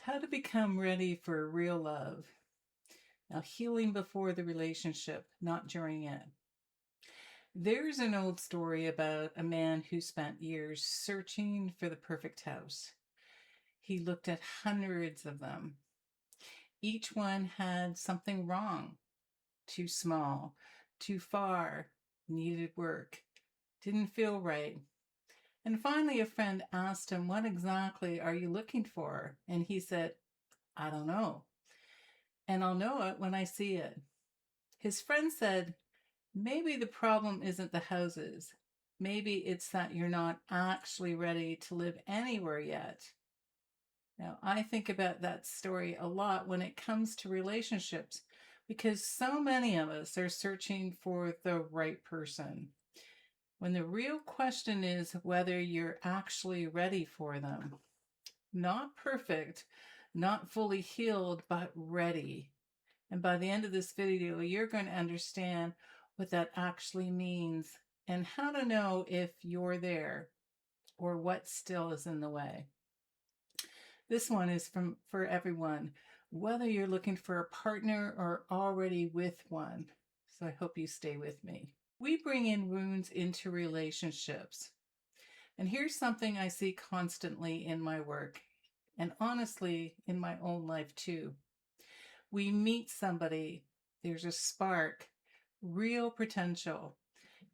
How to become ready for real love. Now, healing before the relationship, not during it. There's an old story about a man who spent years searching for the perfect house. He looked at hundreds of them. Each one had something wrong: too small, too far, needed work, didn't feel right. And finally, a friend asked him, "What exactly are you looking for?" And he said, "I don't know. And I'll know it when I see it." His friend said, "Maybe the problem isn't the houses. Maybe it's that you're not actually ready to live anywhere yet." Now, I think about that story a lot when it comes to relationships because so many of us are searching for the right person, when the real question is whether you're actually ready for them. Not perfect, not fully healed, but ready. And by the end of this video, you're going to understand what that actually means and how to know if you're there or what still is in the way. This one is for everyone, whether you're looking for a partner or already with one. So I hope you stay with me. We bring in wounds into relationships. And here's something I see constantly in my work, and honestly, in my own life too. We meet somebody, there's a spark, real potential,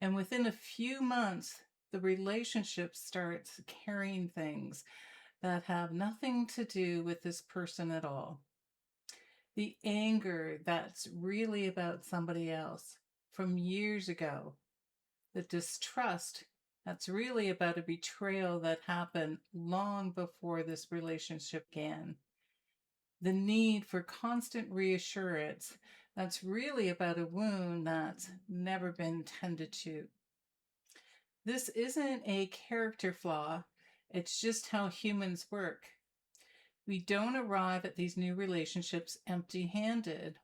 and within a few months, the relationship starts carrying things that have nothing to do with this person at all. The anger that's really about somebody else from years ago, the distrust that's really about a betrayal that happened long before this relationship began. The need for constant reassurance that's really about a wound that's never been tended to. This isn't a character flaw, it's just how humans work. We don't arrive at these new relationships empty-handed.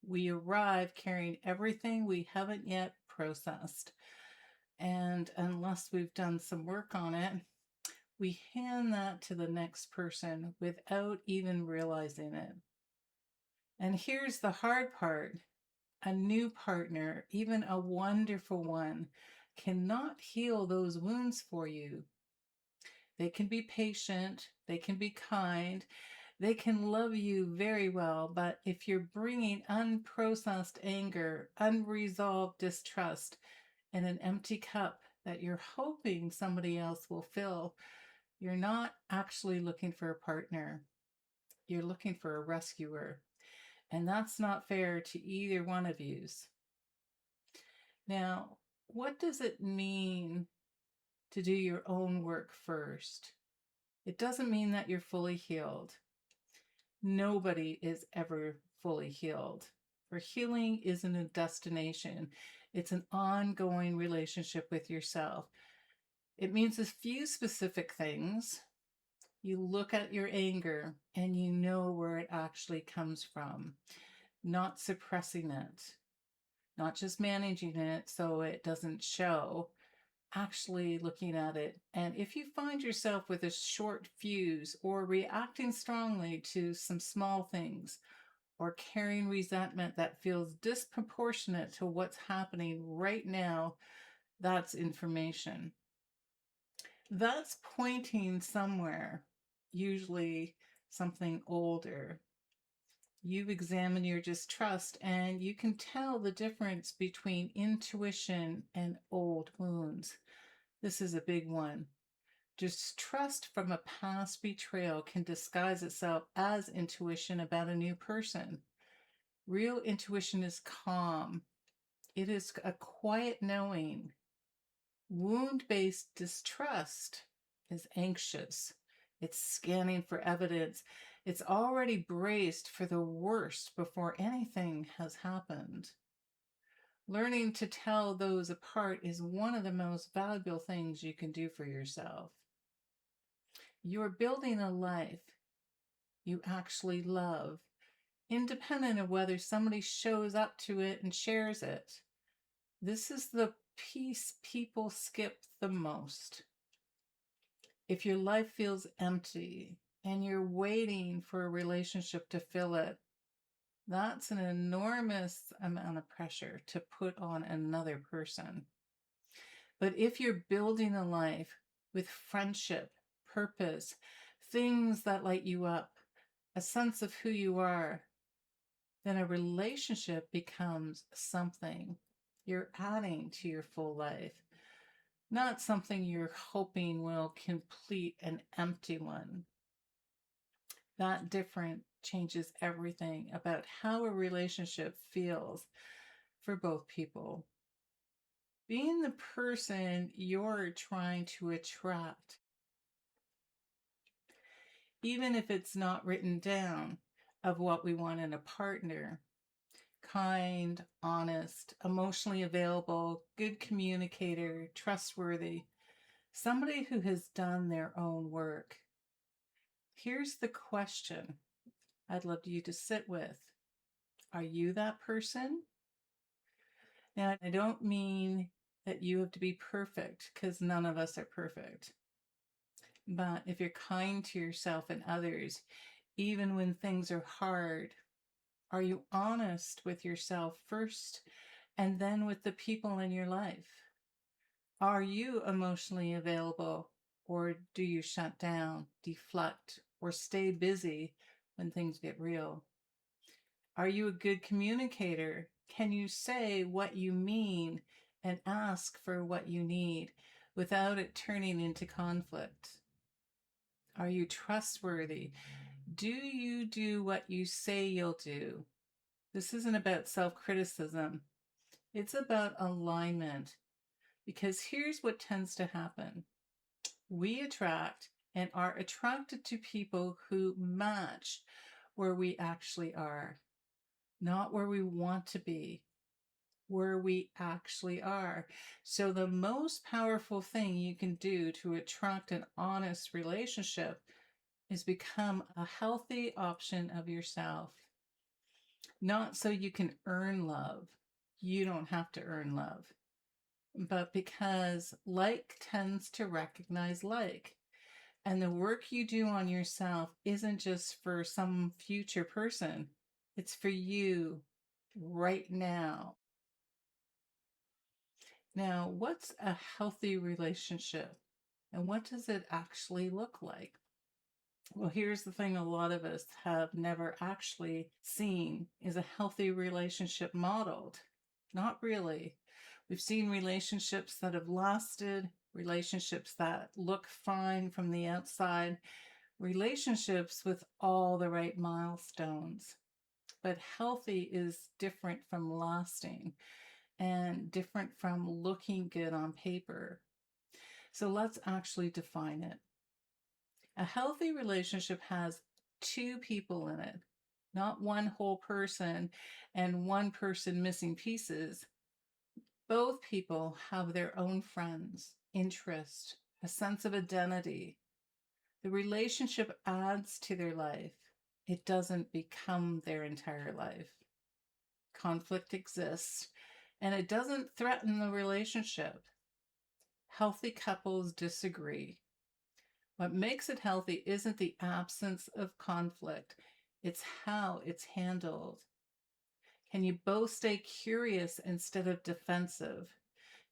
We arrive carrying everything we haven't yet processed. And unless we've done some work on it, we hand that to the next person without even realizing it. And here's the hard part. A new partner, even a wonderful one, cannot heal those wounds for you. They can be patient, they can be kind, they can love you very well, but if you're bringing unprocessed anger, unresolved distrust, and an empty cup that you're hoping somebody else will fill, you're not actually looking for a partner. You're looking for a rescuer. And that's not fair to either one of yous. Now, what does it mean to do your own work first? It doesn't mean that you're fully healed. Nobody is ever fully healed. For healing isn't a destination. It's an ongoing relationship with yourself. It means a few specific things. You look at your anger and you know where it actually comes from, not suppressing it, not just managing it so it doesn't show, actually looking at it. And if you find yourself with a short fuse or reacting strongly to some small things or carrying resentment that feels disproportionate to what's happening right now, that's information. That's pointing somewhere, usually something older. You examine your distrust and you can tell the difference between intuition and old wounds. This is a big one. Distrust from a past betrayal can disguise itself as intuition about a new person. Real intuition is calm. It is a quiet knowing. Wound-based distrust is anxious. It's scanning for evidence. It's already braced for the worst before anything has happened. Learning to tell those apart is one of the most valuable things you can do for yourself. You're building a life you actually love, independent of whether somebody shows up to it and shares it. This is the piece people skip the most. If your life feels empty and you're waiting for a relationship to fill it, that's an enormous amount of pressure to put on another person. But if you're building a life with friendship, purpose, things that light you up, a sense of who you are, then a relationship becomes something you're adding to your full life, not something you're hoping will complete an empty one. That difference changes everything about how a relationship feels for both people. Being the person you're trying to attract, even if it's not written down, of what we want in a partner: kind, honest, emotionally available, good communicator, trustworthy, somebody who has done their own work. Here's the question I'd love you to sit with. Are you that person? Now, I don't mean that you have to be perfect, because none of us are perfect. But if you're kind to yourself and others, even when things are hard, are you honest with yourself first and then with the people in your life? Are you emotionally available, or do you shut down, deflect, or stay busy when things get real? Are you a good communicator? Can you say what you mean and ask for what you need without it turning into conflict? Are you trustworthy? Do you do what you say you'll do? This isn't about self-criticism. It's about alignment. Because here's what tends to happen. We attract and are attracted to people who match where we actually are. Not where we want to be, where we actually are. So the most powerful thing you can do to attract an honest relationship is become a healthy option of yourself. Not so you can earn love. You don't have to earn love. But because like tends to recognize like. And the work you do on yourself isn't just for some future person. It's for you right now. Now, what's a healthy relationship? And what does it actually look like? Well, here's the thing a lot of us have never actually seen is a healthy relationship modeled. Not really. We've seen relationships that have lasted, relationships that look fine from the outside, relationships with all the right milestones. But healthy is different from lasting and different from looking good on paper. So let's actually define it. A healthy relationship has two people in it, not one whole person and one person missing pieces. Both people have their own friends, interests, a sense of identity. The relationship adds to their life. It doesn't become their entire life. Conflict exists, and it doesn't threaten the relationship. Healthy couples disagree. What makes it healthy isn't the absence of conflict, it's how it's handled. Can you both stay curious instead of defensive?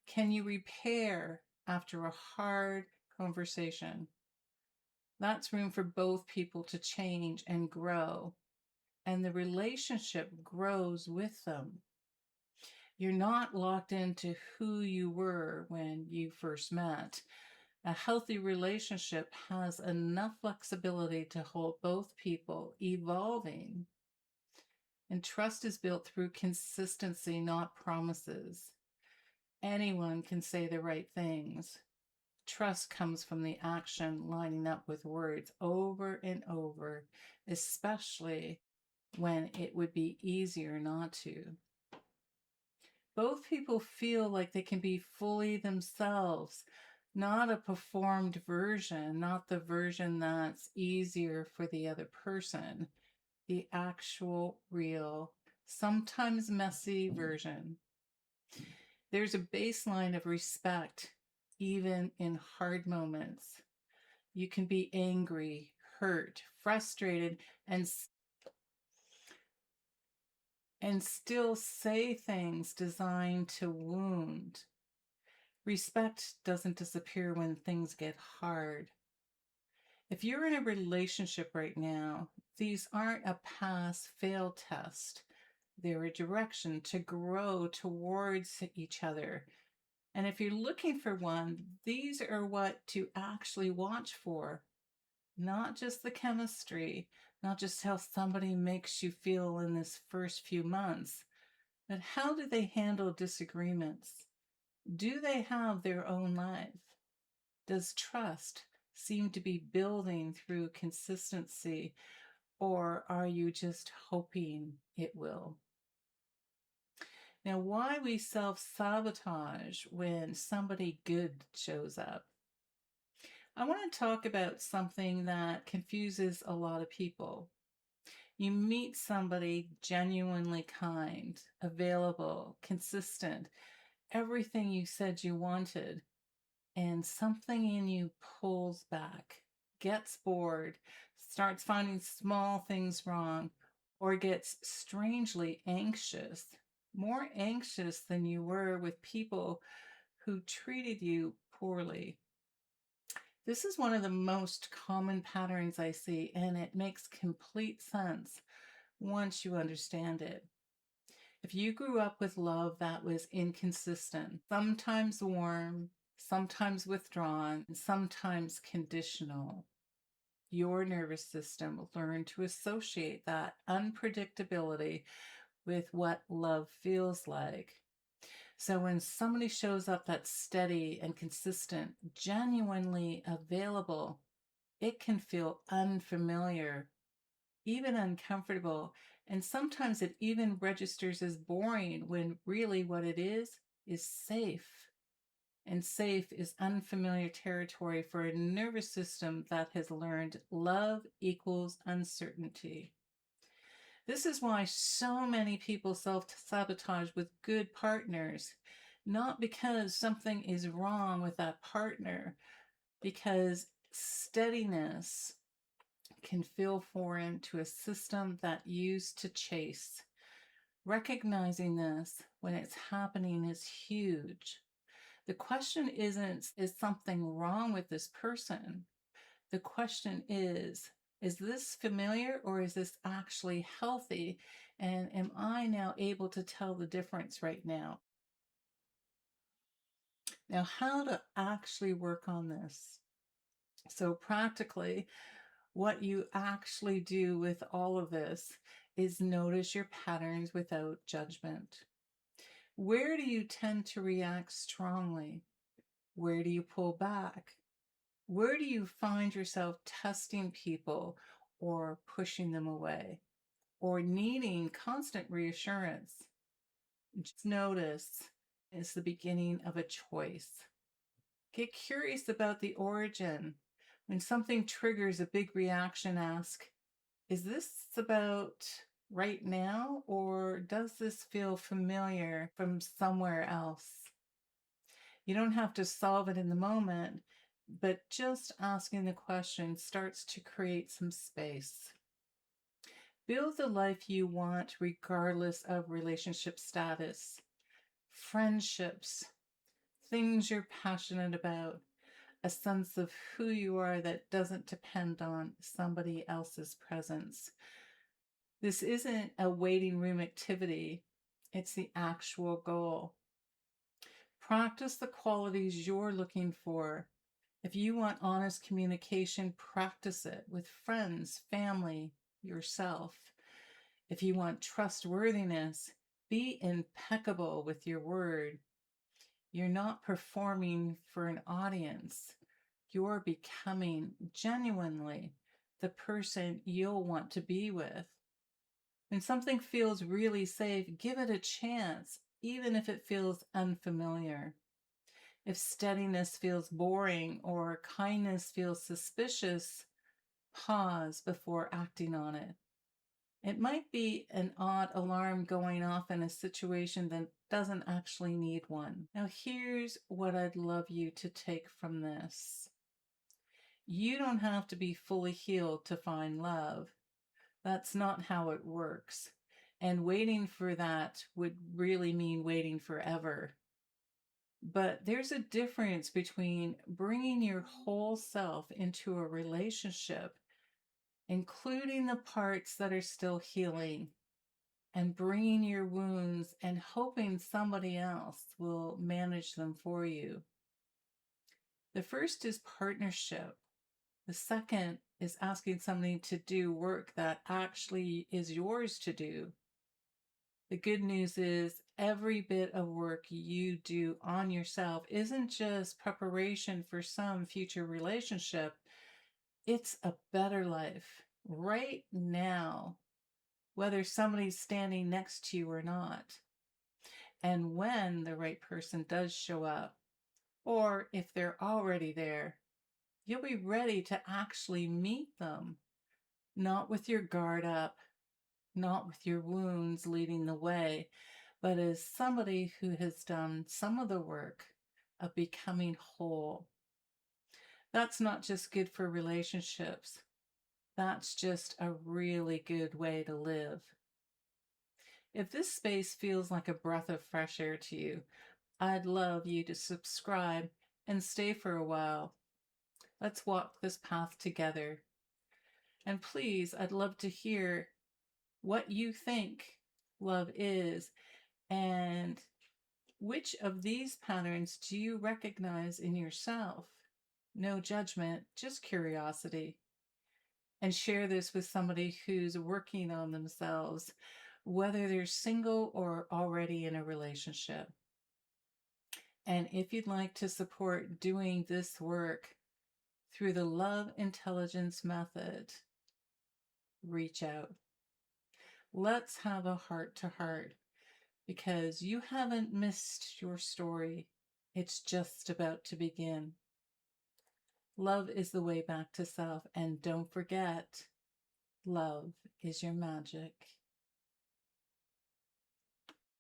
Can you repair after a hard conversation? That's room for both people to change and grow, and the relationship grows with them. You're not locked into who you were when you first met. A healthy relationship has enough flexibility to hold both people evolving. And trust is built through consistency, not promises. Anyone can say the right things. Trust comes from the action lining up with words over and over, especially when it would be easier not to. Both people feel like they can be fully themselves, not a performed version, not the version that's easier for the other person, the actual, real, sometimes messy version. There's a baseline of respect, even in hard moments. You can be angry, hurt, frustrated, and still say things designed to wound. Respect doesn't disappear when things get hard. If you're in a relationship right now, these aren't a pass fail test. They're a direction to grow towards each other. And if you're looking for one, these are what to actually watch for. Not just the chemistry, not just how somebody makes you feel in this first few months, but how do they handle disagreements? Do they have their own life? Does trust seem to be building through consistency, or are you just hoping it will? Now, why we self-sabotage when somebody good shows up? I want to talk about something that confuses a lot of people. You meet somebody genuinely kind, available, consistent, everything you said you wanted, and something in you pulls back, gets bored, starts finding small things wrong, or gets strangely anxious, more anxious than you were with people who treated you poorly. This is one of the most common patterns I see, and it makes complete sense once you understand it. If you grew up with love that was inconsistent, sometimes warm, sometimes withdrawn, and sometimes conditional, your nervous system learned to associate that unpredictability with what love feels like. So when somebody shows up that's steady and consistent, genuinely available, it can feel unfamiliar, even uncomfortable, and sometimes it even registers as boring when really what it is safe. And safe is unfamiliar territory for a nervous system that has learned love equals uncertainty. This is why so many people self-sabotage with good partners, not because something is wrong with that partner, because steadiness can feel foreign to a system that used to chase. Recognizing this when it's happening is huge. The question isn't, is something wrong with this person? The question is this familiar or is this actually healthy? And am I now able to tell the difference right now? Now, how to actually work on this? So practically, what you actually do with all of this is notice your patterns without judgment. Where do you tend to react strongly? Where do you pull back? Where do you find yourself testing people or pushing them away or needing constant reassurance? Just notice it's the beginning of a choice. Get curious about the origin. When something triggers a big reaction, ask, is this about right now, or does this feel familiar from somewhere else? You don't have to solve it in the moment, but just asking the question starts to create some space. Build the life you want regardless of relationship status, friendships, things you're passionate about, a sense of who you are that doesn't depend on somebody else's presence. This isn't a waiting room activity, it's the actual goal. Practice the qualities you're looking for. If you want honest communication, practice it with friends, family, yourself. If you want trustworthiness, be impeccable with your word. You're not performing for an audience. You're becoming genuinely the person you'll want to be with. When something feels really safe, give it a chance, even if it feels unfamiliar. If steadiness feels boring or kindness feels suspicious, pause before acting on it. It might be an odd alarm going off in a situation that doesn't actually need one. Now, here's what I'd love you to take from this. You don't have to be fully healed to find love. That's not how it works. And waiting for that would really mean waiting forever. But there's a difference between bringing your whole self into a relationship, including the parts that are still healing, and bringing your wounds and hoping somebody else will manage them for you. The first is partnership. The second is asking somebody to do work that actually is yours to do. The good news is every bit of work you do on yourself isn't just preparation for some future relationship. It's a better life right now, whether somebody's standing next to you or not. And when the right person does show up, or if they're already there, you'll be ready to actually meet them, not with your guard up, not with your wounds leading the way, but as somebody who has done some of the work of becoming whole. That's not just good for relationships. That's just a really good way to live. If this space feels like a breath of fresh air to you, I'd love you to subscribe and stay for a while. Let's walk this path together. And please, I'd love to hear what you think love is and which of these patterns do you recognize in yourself? No judgment, just curiosity. And share this with somebody who's working on themselves, whether they're single or already in a relationship. And if you'd like to support doing this work through the Love Intelligence Method, reach out. Let's have a heart to heart, because you haven't missed your story. It's just about to begin. Love is the way back to self, and don't forget, love is your magic.